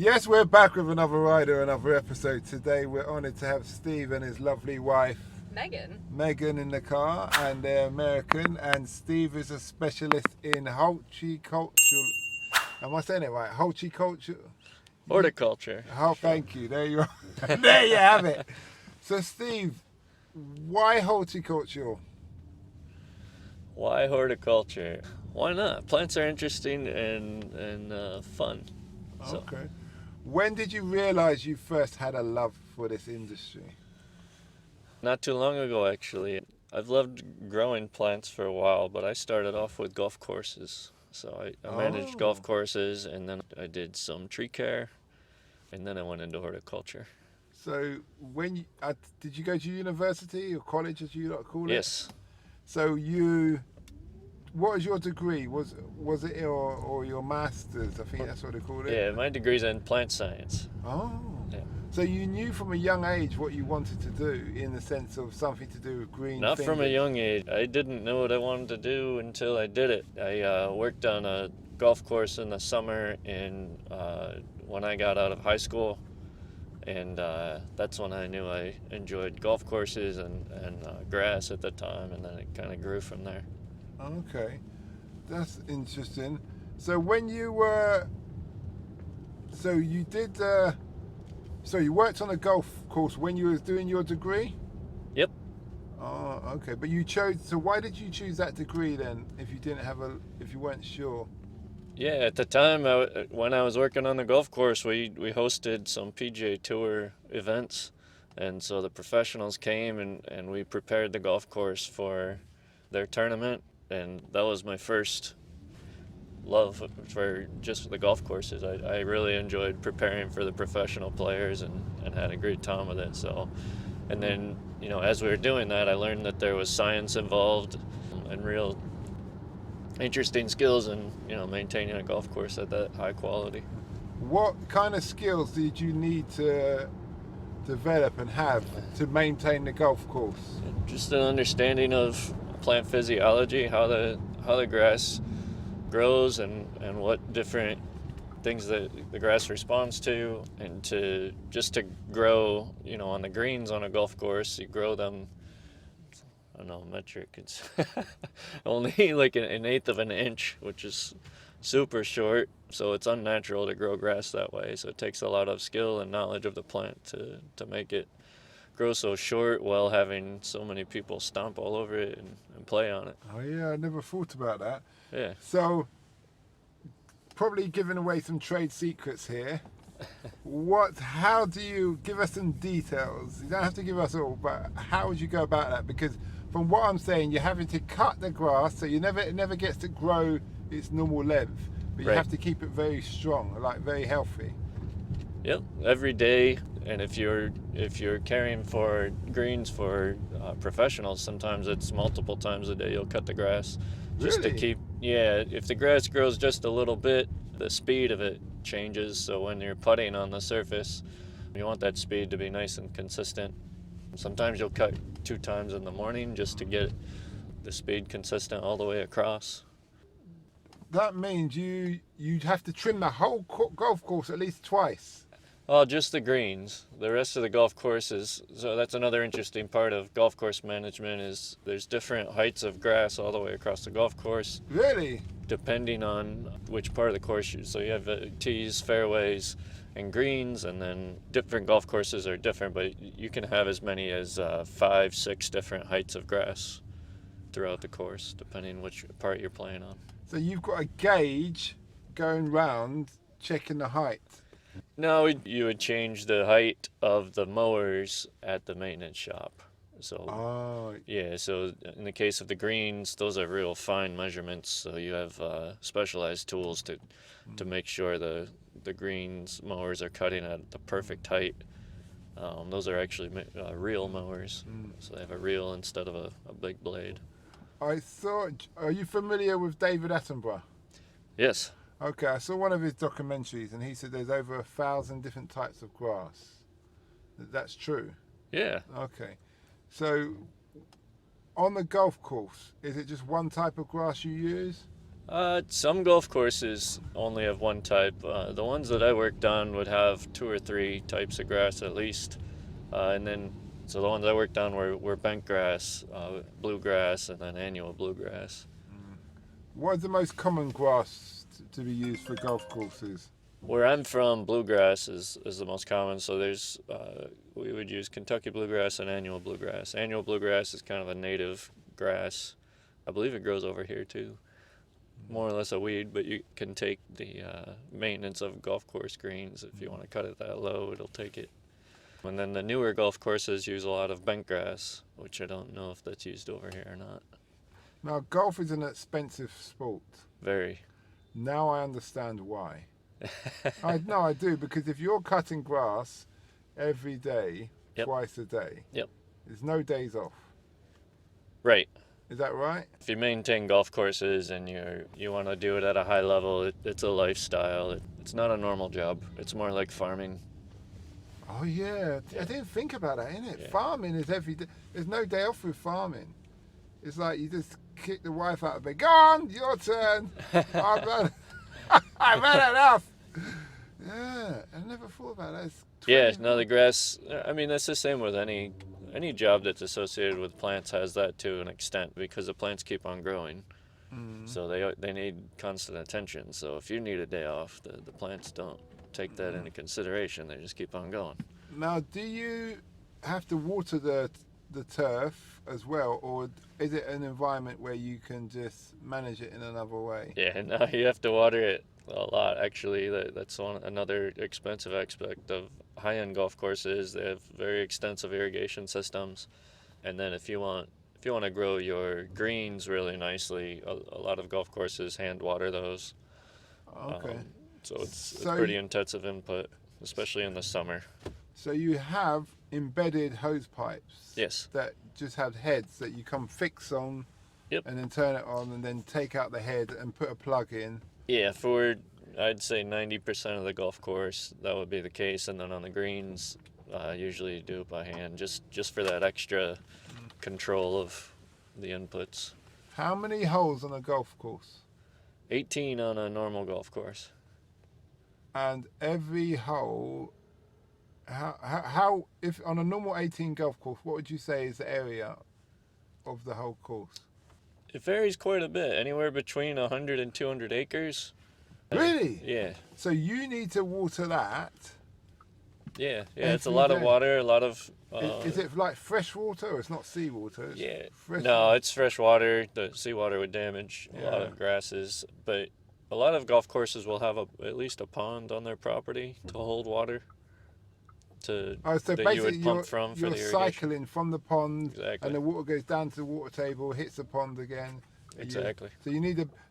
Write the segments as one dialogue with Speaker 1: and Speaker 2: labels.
Speaker 1: Yes, we're back with another rider, another episode. Today we're honoured to have Steve and his lovely wife Megan in the car, and they're American, and Steve is a specialist in horticultural. Am I saying it right? Horticulture?
Speaker 2: Horticulture.
Speaker 1: Oh, thank you. There you are. There you have it. So Steve, why horticulture?
Speaker 2: Why horticulture? Why not? Plants are interesting and fun. So.
Speaker 1: Okay. When did you realise you first had a love for this industry?
Speaker 2: Not too long ago, actually. I've loved growing plants for a while, but I started off with golf courses. So I managed golf courses, and then I did some tree care, and then I went into horticulture.
Speaker 1: So when did you go to university or college, as you like call it?
Speaker 2: Yes.
Speaker 1: So what was your degree? Was it or your master's? I think that's what they call it.
Speaker 2: Yeah, my degree's in plant science.
Speaker 1: Oh.
Speaker 2: Yeah.
Speaker 1: So you knew from a young age what you wanted to do, in the sense of something to do with green.
Speaker 2: Not from a young age. I didn't know what I wanted to do until I did it. I worked on a golf course in the summer when I got out of high school, and that's when I knew I enjoyed golf courses and grass at the time, and then it kind of grew from there.
Speaker 1: Okay, that's interesting. So when you you worked on a golf course when you were doing your degree?
Speaker 2: Yep.
Speaker 1: Oh, okay. But you chose. So why did you choose that degree then, if you weren't sure?
Speaker 2: Yeah, at the time when I was working on the golf course, we hosted some PGA Tour events, and so the professionals came and we prepared the golf course for their tournament, and that was my first love for just the golf courses. I really enjoyed preparing for the professional players and had a great time with it. So, and then, as we were doing that, I learned that there was science involved and real interesting skills in, maintaining a golf course at that high quality.
Speaker 1: What kind of skills did you need to develop and have to maintain the golf course?
Speaker 2: Just an understanding of plant physiology, how the grass grows and what different things that the grass responds to, and to grow, on the greens on a golf course, you grow them, I don't know, metric, it's only like an eighth of an inch, which is super short, so it's unnatural to grow grass that way. So it takes a lot of skill and knowledge of the plant to make it grow so short while having so many people stomp all over it and play on it.
Speaker 1: Oh yeah, I never thought about that.
Speaker 2: Yeah.
Speaker 1: So, probably giving away some trade secrets here. How do you give us some details? You don't have to give us all, but how would you go about that? Because from what I'm saying, you're having to cut the grass, so it never gets to grow its normal length, but you have to keep it very strong, like very healthy.
Speaker 2: Yep, every day. And if you're caring for greens for professionals, sometimes it's multiple times a day you'll cut the grass. Just to keep, if the grass grows just a little bit, the speed of it changes. So when you're putting on the surface, you want that speed to be nice and consistent. Sometimes you'll cut 2 times in the morning just to get the speed consistent all the way across.
Speaker 1: That means you'd have to trim the whole golf course at least twice.
Speaker 2: Oh, just the greens. The rest of the golf courses, so that's another interesting part of golf course management, is there's different heights of grass all the way across the golf course.
Speaker 1: Really?
Speaker 2: Depending on which part of the course so you have tees, fairways, and greens, and then different golf courses are different, but you can have as many as 5-6 different heights of grass throughout the course, depending which part you're playing on.
Speaker 1: So you've got a gauge going round checking the height.
Speaker 2: No, you would change the height of the mowers at the maintenance shop. So, so in the case of the greens, those are real fine measurements. So you have specialized tools to make sure the greens mowers are cutting at the perfect height. Those are actually reel mowers. So they have a reel instead of a big blade.
Speaker 1: Are you familiar with David Attenborough?
Speaker 2: Yes.
Speaker 1: Okay, I saw one of his documentaries, and he said there's over 1,000 different types of grass. That's true?
Speaker 2: Yeah.
Speaker 1: Okay. So, on the golf course, is it just one type of grass you use?
Speaker 2: Some golf courses only have one type. The ones that I worked on would have 2 or 3 types of grass at least. So the ones I worked on were bent grass, bluegrass, and then annual bluegrass.
Speaker 1: What is the most common grass to be used for golf courses?
Speaker 2: Where I'm from, bluegrass is the most common. So we would use Kentucky bluegrass and annual bluegrass. Annual bluegrass is kind of a native grass. I believe it grows over here too. More or less a weed, but you can take the maintenance of golf course greens. If you want to cut it that low, it'll take it. And then the newer golf courses use a lot of bent grass, which I don't know if that's used over here or not.
Speaker 1: Now, golf is an expensive sport.
Speaker 2: Very.
Speaker 1: Now I understand why. I do, because if you're cutting grass every day,
Speaker 2: Yep.
Speaker 1: twice a day,
Speaker 2: Yep.
Speaker 1: there's no days off.
Speaker 2: Right.
Speaker 1: Is that right?
Speaker 2: If you maintain golf courses and you want to do it at a high level, it's a lifestyle. It's not a normal job. It's more like farming.
Speaker 1: Oh yeah, I didn't think about that, innit?
Speaker 2: Yeah.
Speaker 1: Farming is every day. There's no day off with farming. It's like you just kick the wife out of bed. Go on, your turn. I've had enough. Yeah, I never thought about that. It's
Speaker 2: Yeah,
Speaker 1: 20
Speaker 2: no, the grass, I mean, that's the same with any job that's associated with plants has that to an extent because the plants keep on growing. So they need constant attention. So if you need a day off, the plants don't take that into consideration. They just keep on going.
Speaker 1: Now, do you have to water the turf as well, or is it an environment where you can just manage it in another way?
Speaker 2: Yeah, no, you have to water it a lot. Actually, that's another expensive aspect of high-end golf courses. They have very extensive irrigation systems, and then if you want to grow your greens really nicely, a lot of golf courses hand water those.
Speaker 1: Okay.
Speaker 2: So it's
Speaker 1: So-
Speaker 2: pretty intensive input, especially in the summer.
Speaker 1: So you have embedded hose pipes.
Speaker 2: Yes.
Speaker 1: That just have heads that you come fix on.
Speaker 2: Yep.
Speaker 1: And then turn it on, and then take out the head and put a plug in.
Speaker 2: Yeah, I'd say 90% of the golf course, that would be the case. And then on the greens, usually you do it by hand, just for that extra control of the inputs.
Speaker 1: How many holes on a golf course?
Speaker 2: 18 on a normal golf course.
Speaker 1: And every hole, how if on a normal 18 golf course, what would you say is the area of the whole course?
Speaker 2: It varies quite a bit, anywhere between 100 and 200 acres.
Speaker 1: Really?
Speaker 2: Yeah.
Speaker 1: So you need to water that.
Speaker 2: Yeah, it's a
Speaker 1: Every
Speaker 2: lot of
Speaker 1: day.
Speaker 2: water, a lot of...
Speaker 1: Is it like fresh water, or it's not seawater? It's
Speaker 2: Yeah.
Speaker 1: fresh
Speaker 2: No,
Speaker 1: water.
Speaker 2: it's fresh water. The seawater would damage a lot
Speaker 1: Yeah.
Speaker 2: of grasses, but a lot of golf courses will have at least a pond on their property to hold water
Speaker 1: So
Speaker 2: that you
Speaker 1: basically
Speaker 2: would pump from for
Speaker 1: you're
Speaker 2: the irrigation.
Speaker 1: cycling from the pond,
Speaker 2: Exactly.
Speaker 1: and the water goes down to the water table, hits the pond again.
Speaker 2: Exactly.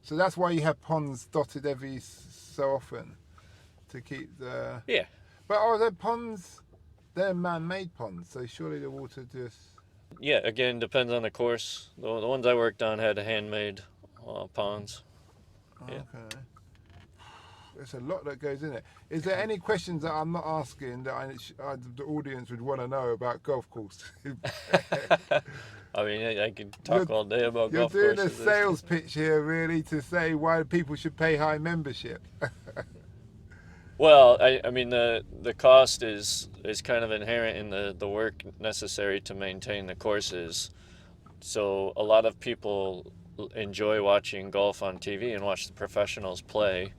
Speaker 1: So that's why you have ponds dotted every so often to keep the.
Speaker 2: Yeah.
Speaker 1: But are there ponds? They're man-made ponds, so surely the water just.
Speaker 2: Yeah, again, depends on the course. The ones I worked on had handmade ponds. Yeah.
Speaker 1: Okay. There's a lot that goes in it. Is there any questions that I'm not asking that the audience would want to know about golf course?
Speaker 2: I mean, I could talk
Speaker 1: You're-
Speaker 2: all day about
Speaker 1: You're
Speaker 2: golf
Speaker 1: doing
Speaker 2: courses.
Speaker 1: a sales pitch here, really, to say why people should pay high membership.
Speaker 2: Well, I mean, the cost is kind of inherent in the work necessary to maintain the courses. So a lot of people enjoy watching golf on TV and watch the professionals play.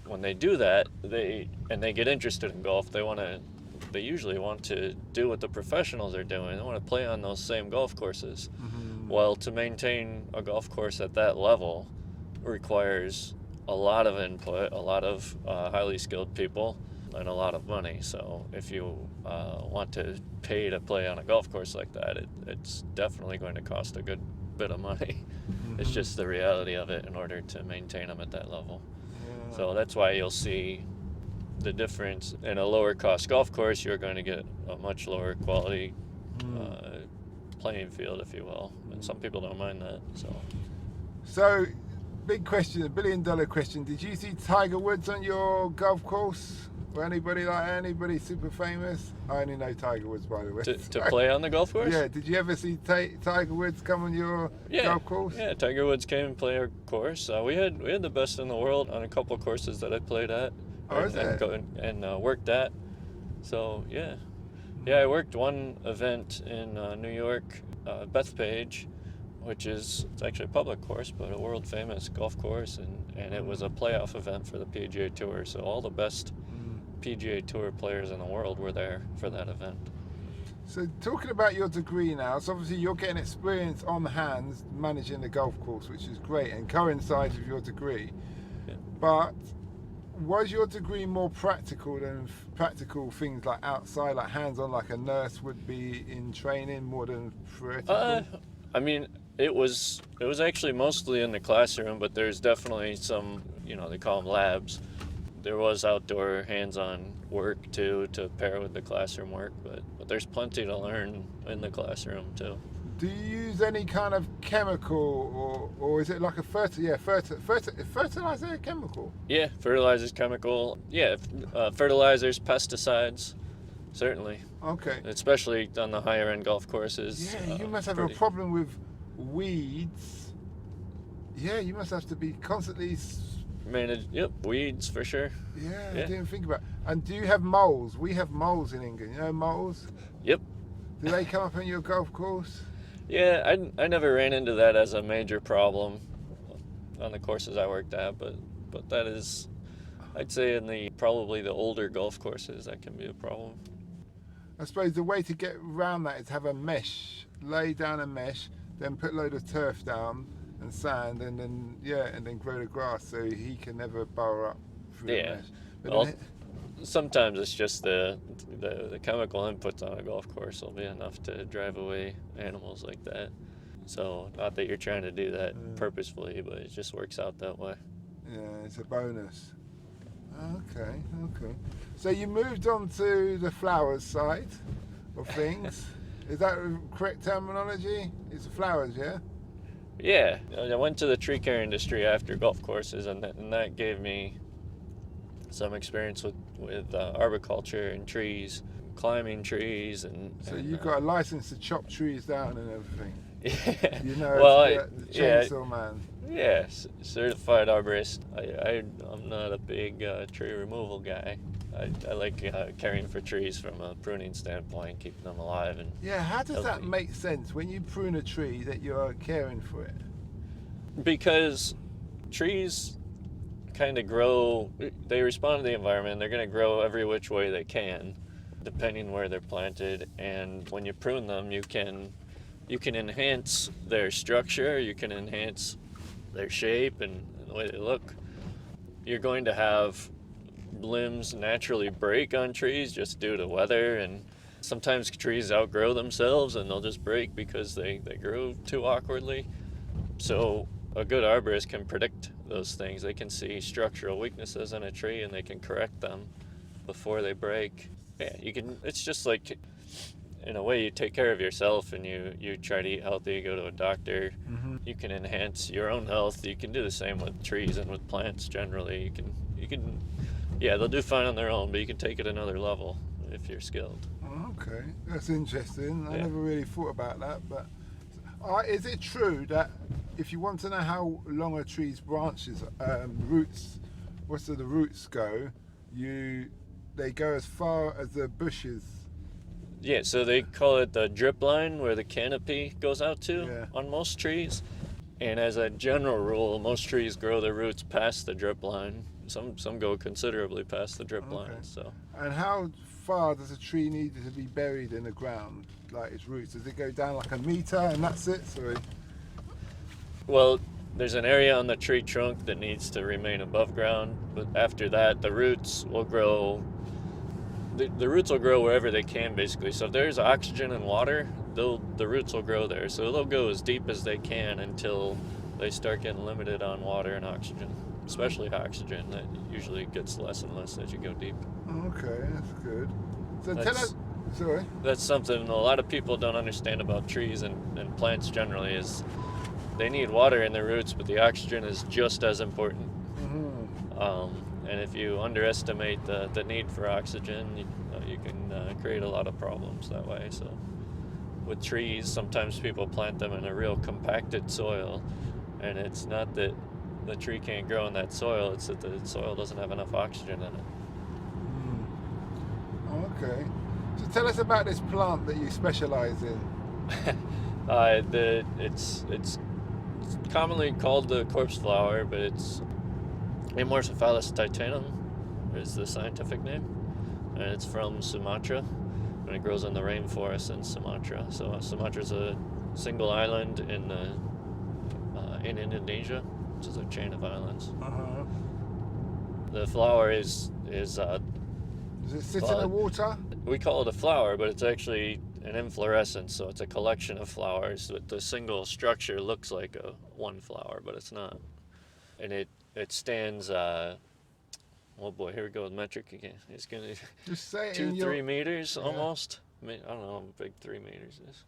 Speaker 2: When they do that, they get interested in golf. They usually want to do what the professionals are doing. They want to play on those same golf courses. Well, to maintain a golf course at that level requires a lot of input, a lot of highly skilled people, and a lot of money. So if you want to pay to play on a golf course like that, it's definitely going to cost a good bit of money. It's just the reality of it in order to maintain them at that level.
Speaker 1: Yeah.
Speaker 2: So that's why you'll see the difference. In a lower cost golf course, you're going to get a much lower quality playing field, if you will. And some people don't mind that.
Speaker 1: So, big question, $1 billion question. Did you see Tiger Woods on your golf course? Or anybody super famous? I only know Tiger Woods, by the way.
Speaker 2: To play on the golf course?
Speaker 1: Yeah, did you ever see Tiger Woods come on your golf course?
Speaker 2: Yeah, Tiger Woods came and played our course. We had the best in the world on a couple of courses that I played at and worked at. So yeah, I worked one event in New York, Bethpage, which it's actually a public course, but a world famous golf course, and it was a playoff event for the PGA Tour. So all the best PGA Tour players in the world were there for that event.
Speaker 1: So talking about your degree now, so obviously you're getting experience on hands managing the golf course, which is great and coincides with your degree.
Speaker 2: Yeah.
Speaker 1: But was your degree more practical than practical things like outside, like hands-on, like a nurse would be in training, more than theoretical?
Speaker 2: I mean, it was actually mostly in the classroom, but there's definitely some, they call them labs. There was outdoor hands-on work too to pair with the classroom work, but there's plenty to learn in the classroom too.
Speaker 1: Do you use any kind of chemical, or is it like a fertilizer chemical?
Speaker 2: Yeah, fertilizers, chemical. Yeah, fertilizers, pesticides, certainly.
Speaker 1: Okay.
Speaker 2: Especially on the higher end golf courses.
Speaker 1: Yeah, you must have a problem with weeds. Yeah, you must have to be constantly
Speaker 2: manage. Yep, weeds for sure.
Speaker 1: Yeah, I didn't think about it. And do you have moles? We have moles in England. You know moles?
Speaker 2: Yep.
Speaker 1: Do they come up on your golf course?
Speaker 2: Yeah, I never ran into that as a major problem on the courses I worked at, but that is, I'd say in probably the older golf courses, that can be a problem.
Speaker 1: I suppose the way to get around that is have a mesh, lay down a mesh, then put a load of turf down and sand, and then grow the grass so he can never burrow up through the mesh. But
Speaker 2: sometimes it's just the chemical inputs on a golf course will be enough to drive away animals like that. So not that you're trying to do that purposefully, but it just works out that way.
Speaker 1: Yeah, it's a bonus. Okay. So you moved on to the flowers side of things. Is that the correct terminology? It's the flowers, yeah?
Speaker 2: Yeah, I went to the tree care industry after golf courses, and that gave me some experience with arboriculture and trees, climbing trees, and
Speaker 1: so you got a license to chop trees down and everything.
Speaker 2: Yeah.
Speaker 1: You know, the chainsaw man.
Speaker 2: Yeah, certified arborist. I'm not a big tree removal guy. I like caring for trees from a pruning standpoint, keeping them alive and
Speaker 1: how does
Speaker 2: healthy.
Speaker 1: that make sense when you prune a tree that you're caring for it?
Speaker 2: Because trees kind of grow, they respond to the environment. They're going to grow every which way they can, depending where they're planted. And when you prune them, you can enhance their structure, you can enhance their shape and the way they look. You're going to have limbs naturally break on trees just due to weather, and sometimes trees outgrow themselves and they'll just break because they grow too awkwardly. So a good arborist can predict those things. They can see structural weaknesses in a tree and they can correct them before they break. Yeah, it's just like, in a way, you take care of yourself and you try to eat healthy, you go to a doctor.
Speaker 1: Mm-hmm.
Speaker 2: You can enhance your own health. You can do the same with trees and with plants generally. You can they'll do fine on their own, but you can take it another level if you're skilled.
Speaker 1: Okay, that's interesting. I never really thought about that, but is it true that if you want to know how long a tree's branches, roots, the roots go, they go as far as the bushes?
Speaker 2: Yeah, so they call it the drip line, where the canopy goes out to on most trees. And as a general rule, most trees grow their roots past the drip line. Some go considerably past the drip line. So. And
Speaker 1: how far does a tree need to be buried in the ground, like its roots? Does it go down like a meter and that's it? Sorry.
Speaker 2: Well, there's an area on the tree trunk that needs to remain above ground, but after that, the roots will grow. The roots will grow wherever they can, basically. So if there's oxygen and water, the roots will grow there. So they'll go as deep as they can until they start getting limited on water and oxygen, especially oxygen. That usually gets less and less as you go deep.
Speaker 1: Okay, that's good. So tell us. Sorry.
Speaker 2: That's something a lot of people don't understand about trees and plants generally, is they need water in their roots, but the oxygen is just as important.
Speaker 1: Mm-hmm.
Speaker 2: And if you underestimate the need for oxygen, you can create a lot of problems that way. So with trees, sometimes people plant them in a real compacted soil, and it's not that the tree can't grow in that soil, it's that the soil doesn't have enough oxygen in it.
Speaker 1: Okay. So tell us about this plant that you specialize in.
Speaker 2: It's commonly called the corpseflower, but it's Amorphophallus titanum is the scientific name, and it's from Sumatra, and it grows in the rainforest in Sumatra. So Sumatra's a single island in Indonesia, which is a chain of islands. The flower is
Speaker 1: Does it sit in the water?
Speaker 2: we call it a flower, but it's actually an inflorescence, so it's a collection of flowers. The single structure looks like one flower, but it's not. And it stands, oh boy, here we go with metric again. It's going to
Speaker 1: Just say it
Speaker 2: 3 meters almost. I mean, I don't know how big 3 meters is.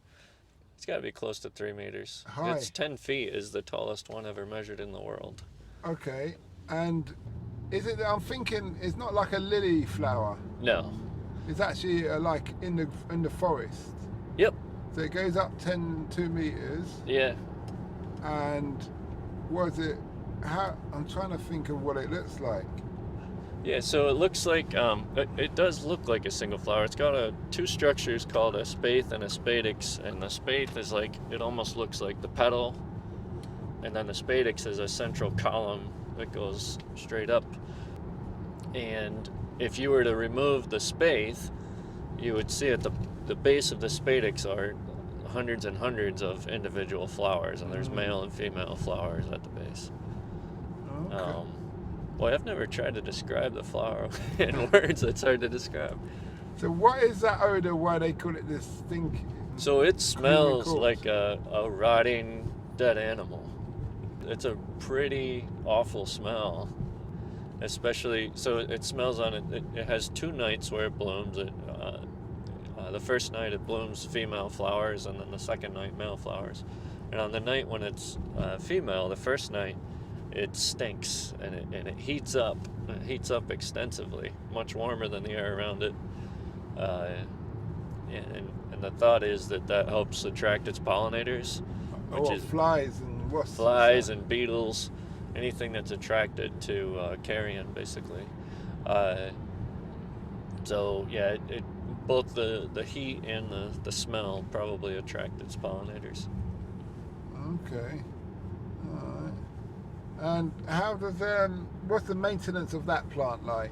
Speaker 2: It's got to be close to 3 meters.
Speaker 1: High.
Speaker 2: It's 10 feet is the tallest one ever measured in the world.
Speaker 1: Okay, and is it? I'm thinking it's not like a lily flower.
Speaker 2: No.
Speaker 1: It's actually like in the forest.
Speaker 2: Yep.
Speaker 1: So it goes up 2 meters.
Speaker 2: Yeah.
Speaker 1: And was it? How? I'm trying to think of what it looks like.
Speaker 2: Yeah, so it looks like, it does look like a single flower. It's got two structures called a spathe and a spadix, and the spathe is like, it almost looks like the petal, and then the spadix is a central column that goes straight up. And if you were to remove the spathe, you would see at the base of the spadix are hundreds and hundreds of individual flowers, and there's male and female flowers at the base.
Speaker 1: Okay.
Speaker 2: Boy, I've never tried to describe the flower in words. It's hard to describe.
Speaker 1: So what is that odor? Why they call it this stink?
Speaker 2: So it smells
Speaker 1: corpse.
Speaker 2: like a rotting dead animal. It's a pretty awful smell, especially, so it smells on it. It has 2 nights where it blooms. The first night it blooms female flowers, and then the second night male flowers. And on the night when it's female, the first night, it stinks, and it heats up. It heats up extensively, much warmer than the air around it. And the thought is that helps attract its pollinators, which is
Speaker 1: flies and wasps.
Speaker 2: Flies and beetles, anything that's attracted to carrion, basically. So yeah, it both the heat and the smell probably attract its pollinators.
Speaker 1: Okay. Alright. And how does what's the maintenance of that plant like?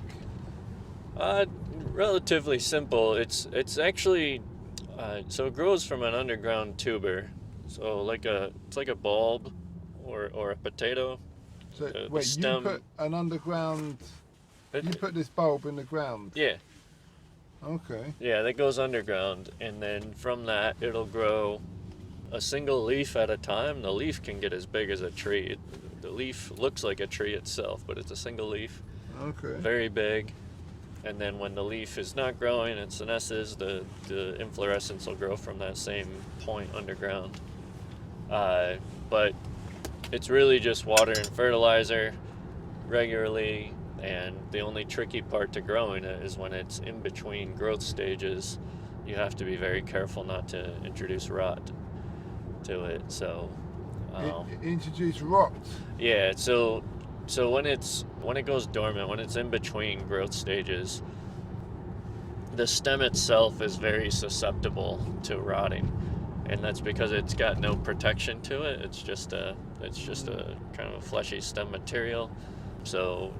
Speaker 2: Relatively simple. It's actually so it grows from an underground tuber. So it's like a bulb or a potato.
Speaker 1: So
Speaker 2: the
Speaker 1: wait,
Speaker 2: stem,
Speaker 1: you put an underground. You put this bulb in the ground.
Speaker 2: Yeah.
Speaker 1: Okay.
Speaker 2: Yeah, that goes underground, and then from that it'll grow a single leaf at a time. The leaf can get as big as a tree. The leaf looks like a tree itself, but it's a single leaf.
Speaker 1: Okay.
Speaker 2: Very big. And then when the leaf is not growing, it senesces, the inflorescence will grow from that same point underground. But it's really just water and fertilizer regularly, and the only tricky part to growing it is when it's in between growth stages. You have to be very careful not to introduce rot to it. So
Speaker 1: introduce rot.
Speaker 2: yeah, so when it goes dormant, when it's in between growth stages, the stem itself is very susceptible to rotting, and that's because it's got no protection to it. It's just a kind of a fleshy stem material. So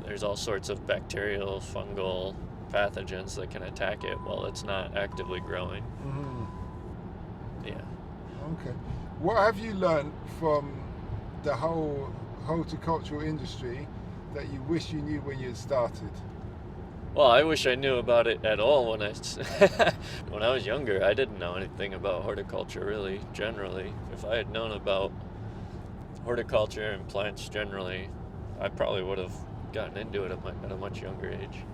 Speaker 2: there's all sorts of bacterial, fungal pathogens that can attack it while it's not actively growing. Yeah.
Speaker 1: Okay. What have you learned from the whole horticultural industry that you wish you knew when you started?
Speaker 2: Well, I wish I knew about it at all when I was younger. I didn't know anything about horticulture really, generally. If I had known about horticulture and plants generally, I probably would have gotten into it at a much younger age.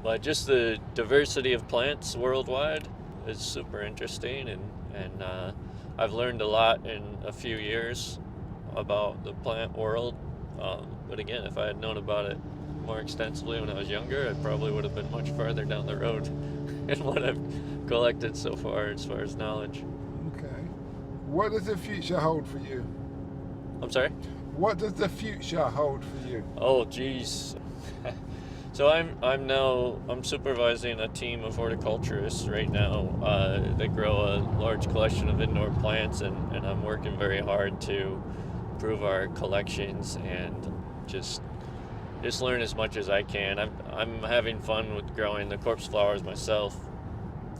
Speaker 2: But just the diversity of plants worldwide is super interesting, and I've learned a lot in a few years about the plant world. But again, if I had known about it more extensively when I was younger, I probably would have been much farther down the road in what I've collected so far as knowledge.
Speaker 1: Okay. What does the future hold for you?
Speaker 2: I'm sorry?
Speaker 1: What does the future hold for you?
Speaker 2: Oh, geez. So I'm supervising a team of horticulturists right now. They grow a large collection of indoor plants, and I'm working very hard to improve our collections and just learn as much as I can. I'm having fun with growing the corpseflowers myself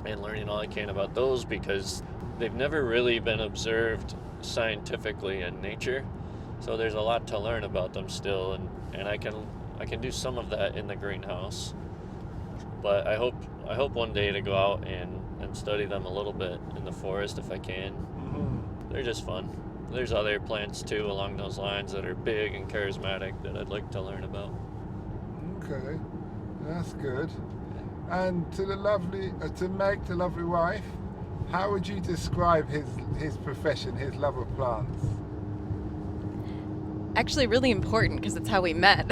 Speaker 2: and learning all I can about those because they've never really been observed scientifically in nature. So there's a lot to learn about them still, and I can do some of that in the greenhouse. But I hope one day to go out and study them a little bit in the forest if I can.
Speaker 1: Mm-hmm.
Speaker 2: They're just fun. There's other plants too along those lines that are big and charismatic that I'd like to learn about.
Speaker 1: Okay, that's good. And to Meg, the lovely wife, how would you describe his profession, his love of plants?
Speaker 3: Actually really important because it's how we met,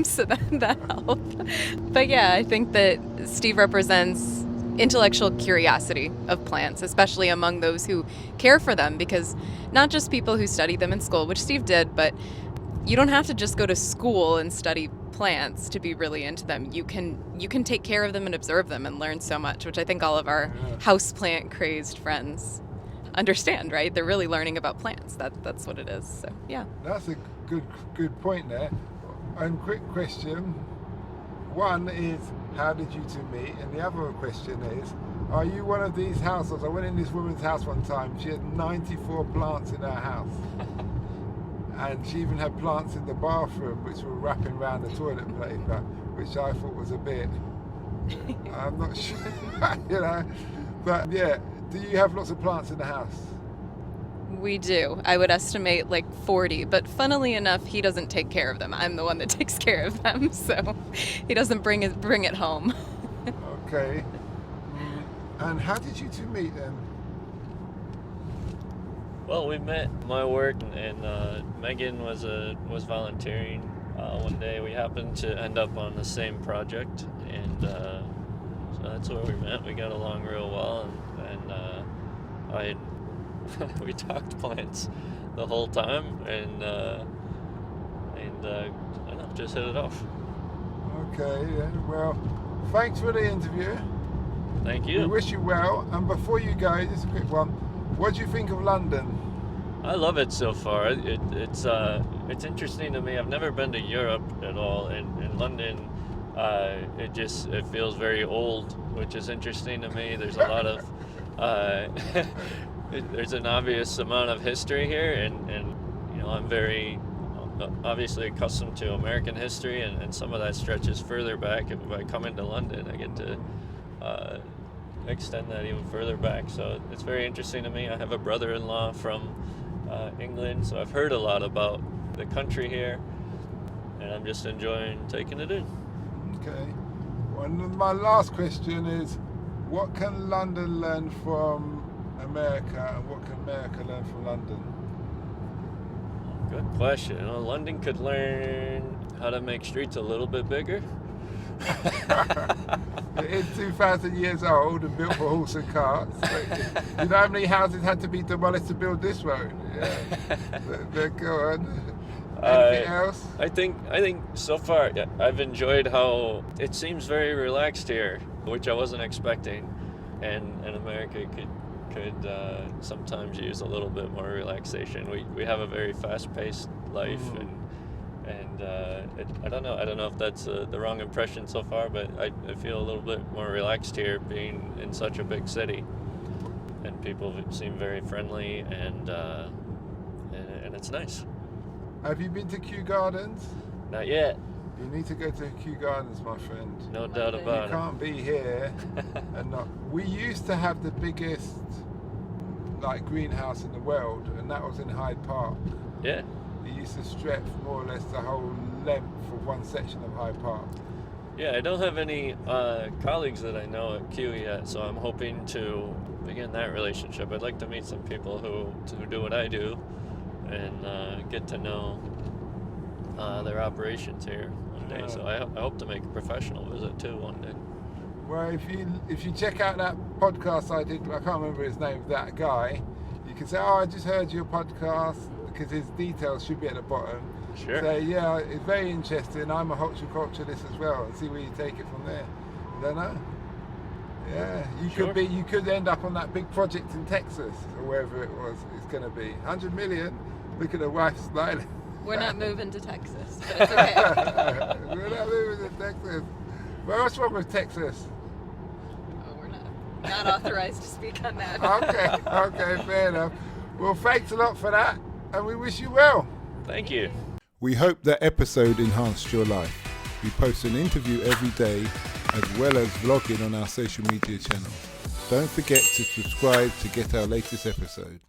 Speaker 3: so that helped. But yeah, I think that Steve represents intellectual curiosity of plants, especially among those who care for them, because not just people who study them in school, which Steve did, but you don't have to just go to school and study plants to be really into them. You can take care of them and observe them and learn so much, which I think all of our houseplant crazed friends understand, right? They're really learning about plants. That's what it is. So yeah.
Speaker 1: That's a good point there. And quick question. One is, how did you two meet? And the other question is, are you one of these households? I went in this woman's house one time. She had 94 plants in her house. And she even had plants in the bathroom, which were wrapping around the toilet paper, which I thought was a bit, I'm not sure, you know. But yeah, do you have lots of plants in the house?
Speaker 3: We do. I would estimate like 40, but funnily enough, he doesn't take care of them. I'm the one that takes care of them, so he doesn't bring it home.
Speaker 1: Okay. And how did you two meet then?
Speaker 2: Well, we met my work, and Megan was volunteering one day. We happened to end up on the same project, and so that's where we met. We got along real well, and we talked plants the whole time, and I don't know, just hit it off.
Speaker 1: Okay, then. Well, thanks for the interview.
Speaker 2: Thank you.
Speaker 1: We wish you well. And before you go, just a quick one. What do you think of London?
Speaker 2: I love it so far. It's interesting to me. I've never been to Europe at all. In London, it feels very old, which is interesting to me. There's a lot of there's an obvious amount of history here, and you know, I'm very obviously accustomed to American history, and some of that stretches further back. If I come into London, I get to extend that even further back. So it's very interesting to me. I have a brother-in-law from England, so I've heard a lot about the country here, and I'm just enjoying taking it in.
Speaker 1: Okay. Well, my last question is, what can London learn from America, and what can America learn from London?
Speaker 2: Good question. Well, London could learn how to make streets a little bit bigger.
Speaker 1: It is 2,000 years old and built for horse and carts. You know how many houses had to be demolished to build this road? Yeah. Go on. Anything else?
Speaker 2: I think so far I've enjoyed how it seems very relaxed here, which I wasn't expecting, and America could sometimes use a little bit more relaxation. We have a very fast-paced life, and I don't know if that's the wrong impression so far, but I feel a little bit more relaxed here, being in such a big city, and people seem very friendly, and it's nice.
Speaker 1: Have you been to Kew Gardens?
Speaker 2: Not yet.
Speaker 1: You need to go to Kew Gardens, my friend.
Speaker 2: No doubt about it.
Speaker 1: You can't be here and not. We used to have the biggest greenhouse in the world, and that was in Hyde Park.
Speaker 2: Yeah.
Speaker 1: It used to stretch more or less the whole length of one section of Hyde Park.
Speaker 2: Yeah, I don't have any colleagues that I know at Kew yet, so I'm hoping to begin that relationship. I'd like to meet some people who do what I do, and get to know their operations here one day. So I hope to make a professional visit too one day.
Speaker 1: Well, if you check out that podcast I did, I can't remember his name, that guy, you can say, oh, I just heard your podcast, because his details should be at the bottom.
Speaker 2: Sure.
Speaker 1: So yeah, it's very interesting. I'm a horticulturist as well, and see where you take it from there. I don't know. Yeah, you could end up on that big project in Texas or wherever it was. It's going to be 100 million. Look at the wife's smiling.
Speaker 3: We're not moving to Texas, but it's okay.
Speaker 1: We're not moving to Texas. Well, what's wrong with Texas?
Speaker 3: Oh, we're not authorized to speak on that.
Speaker 1: Okay, fair enough. Well, thanks a lot for that, and we wish you well.
Speaker 2: Thank you.
Speaker 1: We hope that episode enhanced your life. We post an interview every day, as well as vlogging on our social media channel. Don't forget to subscribe to get our latest episode.